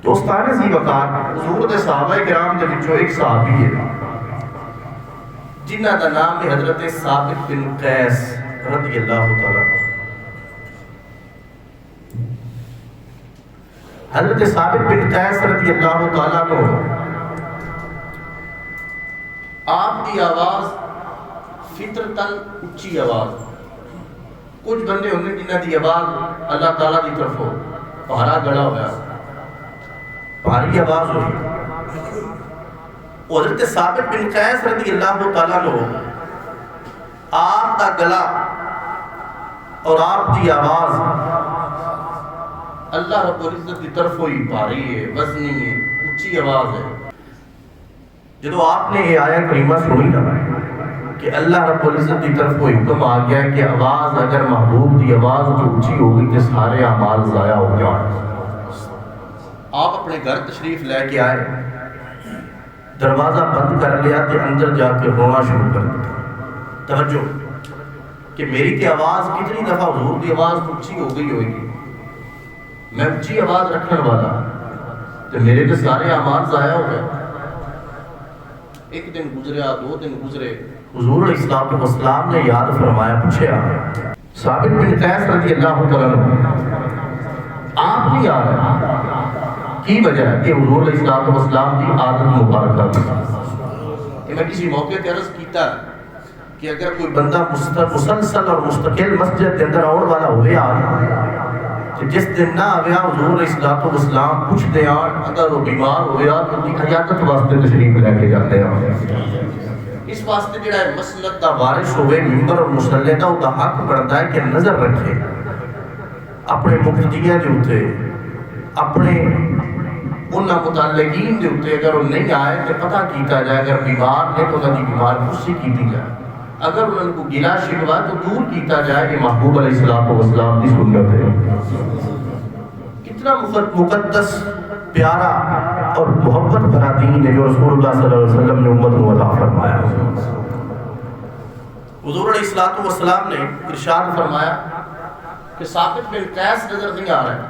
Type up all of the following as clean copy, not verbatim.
دوستان سی وقار حضور دے صحابہ کرام دے وچوں ایک صحابی ہے جنہ دا نام ہے حضرت ثابت بن قیس رضی اللہ تعالیٰ. حضرت ثابت بن قیس رضی اللہ تعالیٰ کو آپ کی آواز فطرتاً اچھی آواز. کچھ بندے ہونے جنہ دی آواز اللہ تعالیٰ دی طرف ہو پہارا گڑا ہوا بھاری آواز ہوئی. حضرت ثابت بن قیس رضی اللہ تعالیٰ عنہ آپ کا گلا اور آپ کی آواز اللہ رب العزت کی طرف ہوئی بھاری ہے وزنی ہے اونچی آواز ہے. جب آپ نے یہ آیت کریمہ سنی نا کہ اللہ رب العزت کی طرف کوئی حکم آ گیا کہ آواز اگر محبوب کی آواز جو اونچی ہوگی تو سارے اعمال ضائع ہو جائیں. آپ اپنے گھر تشریف لے کے آئے دروازہ بند کر لیا تو اندر جا کے رونا شروع کر دیا. توجہ کہ میری کی آواز کتنی دفعہ حضور کی آواز اونچی ہو گئی ہوگی. میں اونچی آواز رکھنے والا تو میرے تو سارے اعمال ضائع ہو گئے. ایک دن گزریا 2 دن گزرے حضور علیہ السلام نے یاد فرمایا پوچھا ثابت بن قیس رضی اللہ تعالیٰ عنہ آپ نہیں آ رہے کی وجہ ہے کہ حضور علیہ السلام کی عادت مبارکہ کہ میں کسی موقع پہ عرض کیتا کہ اگر کوئی بندہ مسلسل اور مستقل مسجد کے اندر آنے والا ہوئے کہ جس دن نہ آیا حضور علیہ السلام کچھ دے اگر وہ بیمار ہویا تو ان کی عیادت واسطے تشریف لے کے جاتے ہیں. اس واسطے جڑا ہے مسلک دا وارث ہوئے ممبر اور مصلی دا وہ حق بنتا ہے کہ نظر رکھے اپنے مقتدیاں دے اوتے اپنے انہاں متعلقین دے اوتے. اگر وہ نہیں آئے تو پتہ کیتا جائے اگر بیمار نے تو انہاں دی بیمار پرسی کیتی جائے اگر ان کو گلا شکوا تو دور کیتا جائے. کہ محبوب علیہ السلام کی سنت ہے. کتنا مقدس پیارا اور محبت بھرا دین ہے جو رسول اللہ صلی اللہ علیہ وسلم نے امت کو عطا فرمایا. حضور علیہ السلام نے ارشاد فرمایا کہ ثابت بن قیس نظر نہیں آ رہا ہے.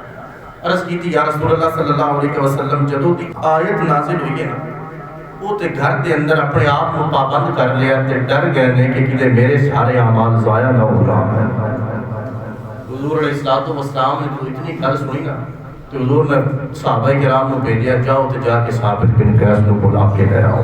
عرض کی تھی یا رسول اللہ صلی اللہ علیہ وسلم جدو دی آیت نازل ہوئی ہے نا وہ تے گھر دے اندر اپنے آپ کو پابند کر لیا تے ڈر گئے نے کہ کدے میرے سارے اعمال ضائع نہ ہو جائیں. حضور علیہ السلام نے تو اتنی گل سنی نا تو حضور نے صحابہ کرام کو بھیجا جاؤ تے جا کے ثابت بن قیس کو بلا کے لے آؤ.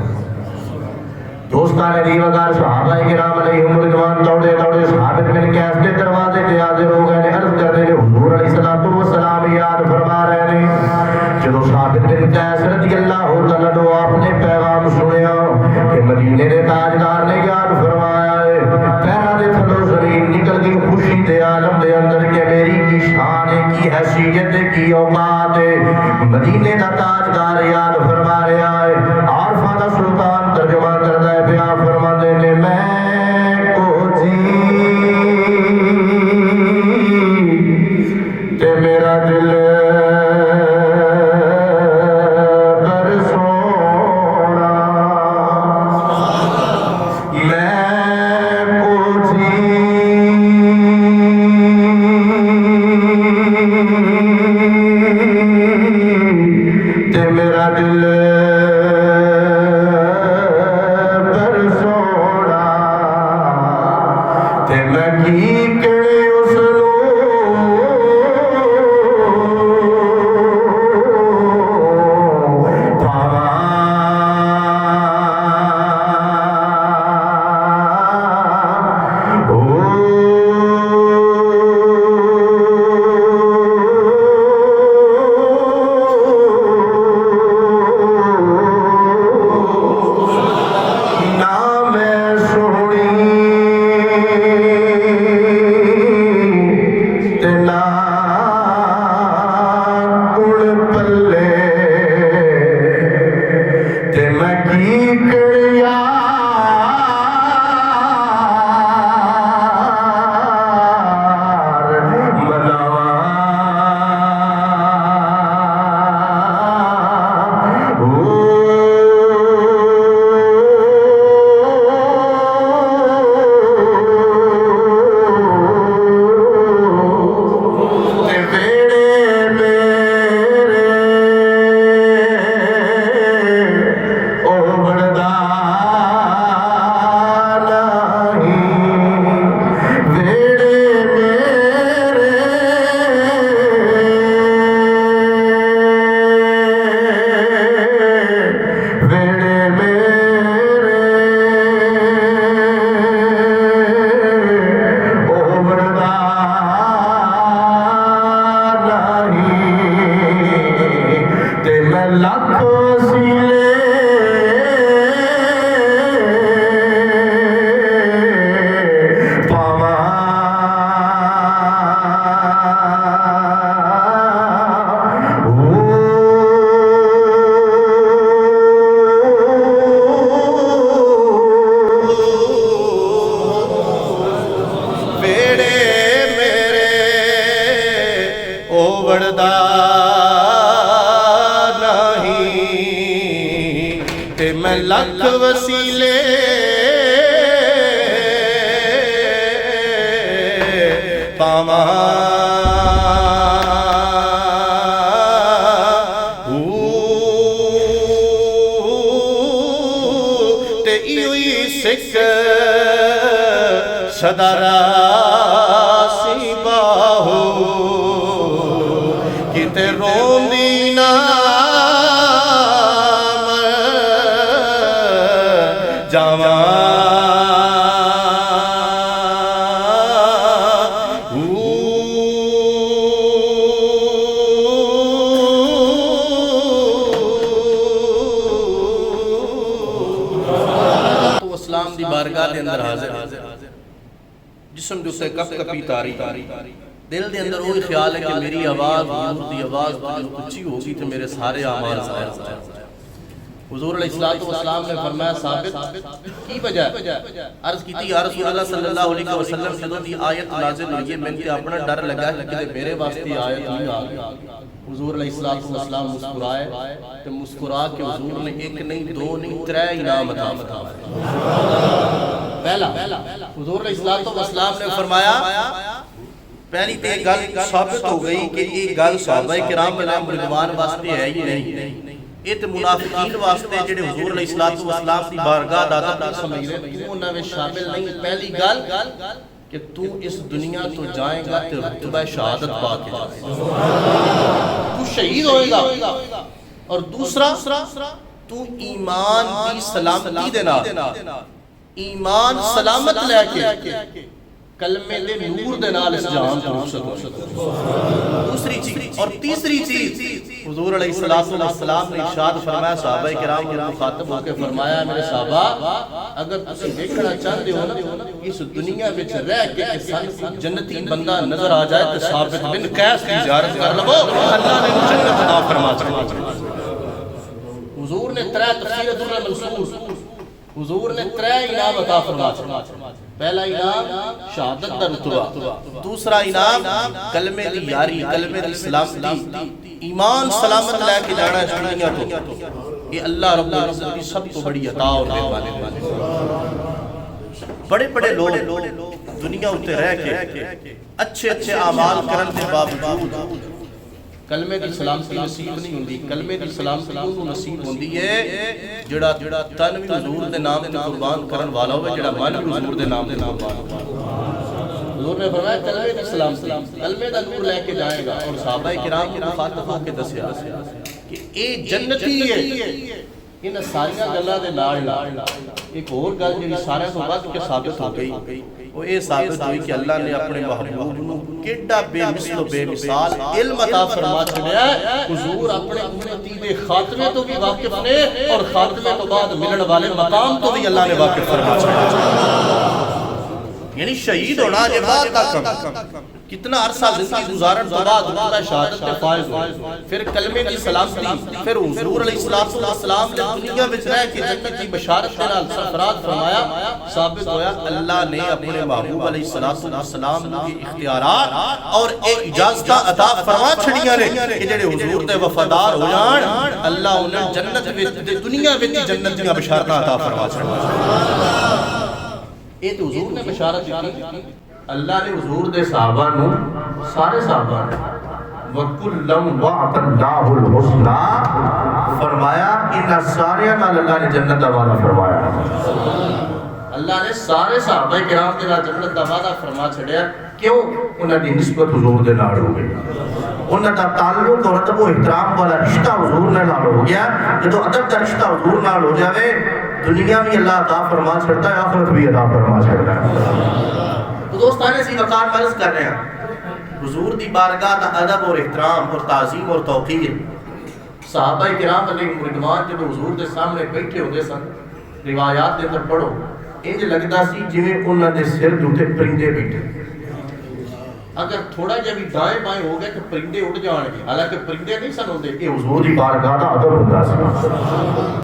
دوستان دی وقار صحابہ کرام علیہم رضوان دوڑے دوڑے ثابت بن قیس کے دروازے تے حاضر ہو گئے نے. عرض کر رہے حضور علیہ السلام یاد فرما رہے ہیں جدو ثابت بن قیس رضی اللہ تعالیٰ عنہ آپ نے پیغام سنیا کہ مدینے دے تاجدار نے یاد فرمایا ہے پیرا دے تھلو زمین نکل گئی خوشی دے عالم دے اندر کہ میری کی شان ہے کی حیثیت ہے کی اوقات ہے. مدینے دا تاجدار یاد فرما رہا ہے. عارفہ دا سلطان ترجمہ کرتا ہے پیا فرما دے نے میں کو جی تے میرا دل میں لکھ وسیلے میں لکھ وسیلے پاواں تے ایوئی سکھ صدا راسی باہو کتے روندی نہ اسلام دی بارگاہ دے اندر حاضر جسم جو سے کپ کپی تاری دل دے اندر وہی خیال ہے کہ میری آواز حضور دی آواز اچھی ہوگی تو میرے سارے اعمال ظاہر حضور علیہ السلام نے فرمایا ثابت کی وجہ عرض کی تھی یا رسول اللہ صلی اللہ علیہ وسلم جدوں دی آیت نازل ہوئی ہے میں تے اپنا ڈر لگا کہ میرے واسطے آیت نہیں آ گئی حضور علیہ السلام مسکرائے تو مسکرا کے حضور نے ایک نہیں دو نہیں ترے انعام عطا فرمائے پہلا حضور علیہ السلام نے فرمایا پہلی تے گل ثابت ہو گئی کہ یہ گل صحابہ کرام رضوان واسطے ہے ہی نہیں یہ تے منافقین واسطے جڑے حضور علیہ السلام کی بارگاہ دادا نہیں سمجھ رہے تو انہاں میں شامل نہیں پہلی گل کہ تو اس دنیا تو جائے گا تے رتبہ شہادت پا کے جائے گا تو شہید ہوئے گا اور دوسرا تو ایمان دی سلامتی دینا ایمان سلامت لے کے کلمے دے نور دے نال اس جہان کو رخصت ہو دوسری چیز اور تیسری چیز حضور علیہ السلام نے ارشاد فرمایا صحابہ کرام کو مخاطب ہو کے فرمایا میرے صحابہ اگر تسی دیکھنا چاہتے ہو اس دنیا وچ رہ کے کہ سن جنتی بندہ نظر آ جائے تو ثابت بن قیس کی زیارت کر لو اللہ نے جنت عطا فرما چھوڑی حضور نے ترے تفسیر در المنصور حضور نے ترے انعام عطا فرما چھوڑی پہلا انعام شہادت دا رتبہ دوسرا انعام کلمے دی یاری کلمے دی سلامتی ایمان سلامت لے کے جانا اس دنیا کو یہ اللہ رب العزت کی سب تو بڑی عطا اور مہربانی بڑے بڑے لوگ دنیا اتے رہ کے اچھے اچھے اعمال کرن دے باوجود کلمے دی سلامتی نصیب نہیں ہوندی کلمے دی سلامتی کو نصیب ہوندی ہے جڑا تن بھی حضور دے نام تے قربان کرن والا ہوے جڑا من بھی حضور دے نام تے قربان حضور نے فرمایا کلمے دی سلامتی کلمے دا نور لے کے جائے گا اور صحابہ کرام کو مخاطب ہو کے دسیا کہ اے جنتی ہے ان ساری گلاں دے نال ایک اور گل جڑی سارے تو بعد کے ثابت ہو گئی وہ یہ ثابت ہوئی کہ اللہ نے اپنے محبوب نو کیڑا بے مثل و بے مثال علم عطا فرما چھڑیا ہے حضور اپنے امتی دے خاتمے تو بھی واقف نے اور خاتمے تو بعد ملن والے مقام تو بھی اللہ نے واقف فرما چھڑیا یعنی شہید ہونا یہ بات کا کم کتنا عرصہ زندگی گزارن تو بعد رتبہ شہادت پہ فائز ہوئے پھر کلمے کی سلامتی پھر حضور علیہ السلام نے دنیا میں رہ کے جنت کی بشارت کے نال سرفراز فرمایا ثابت ہویا اللہ نے اپنے محبوب علیہ السلام کے اختیارات اور ایک اجازت عطا فرما چھڑیاں نے کہ جڑے حضور دے وفادار ہو جان اللہ انہیں جنت وچ دنیا وچ جنت کی بشارت عطا فرما چھڑیاں یہ تو حضور نے بشارت دی اللہ نے حضور دے صحابہ نو سارے صحابہ نے وَكُلًّا وَعَدَ اللَّهُ الْحُسْنَى فرمایا ان سارے نال اللہ نے جنت دا وعدہ فرمایا اللہ نے سارے صحابہ کرام دے نال جنت دا وعدہ فرما چھڑیا کیوں انہاں دی نسبت حضور دے نال ہو گئی انہاں دا تعلق اور ادب و احترام والا رشتہ حضور نے نال ہو گیا جدوں ادب دا رشتہ حضور نال ہو جاوے دنیا بھی اللہ عطا فرما چھڑتا ہے آخرت بھی عطا فرما چھڑتا ہے تو دوستانے سی وقار مرض کر رہے ہیں حضور دی بارگاہ دا ادب اور احترام اور تعظیم اور توقیر صحابہ کرام علیہ رضوان جب حضور دے سامنے بیٹھے ہوتے سن روایات دے اندر پڑھو انج لگدا سی جویں انہاں دے سر دے اوتے پرندے بیٹھے اگر تھوڑا جہا بھی دائیں بائیں ہو گیا تو پرندے اڑ جان گے حالانکہ پرندے نہیں سن ہوندے یہ حضور دی بارگاہ دا ادب ہوندا سی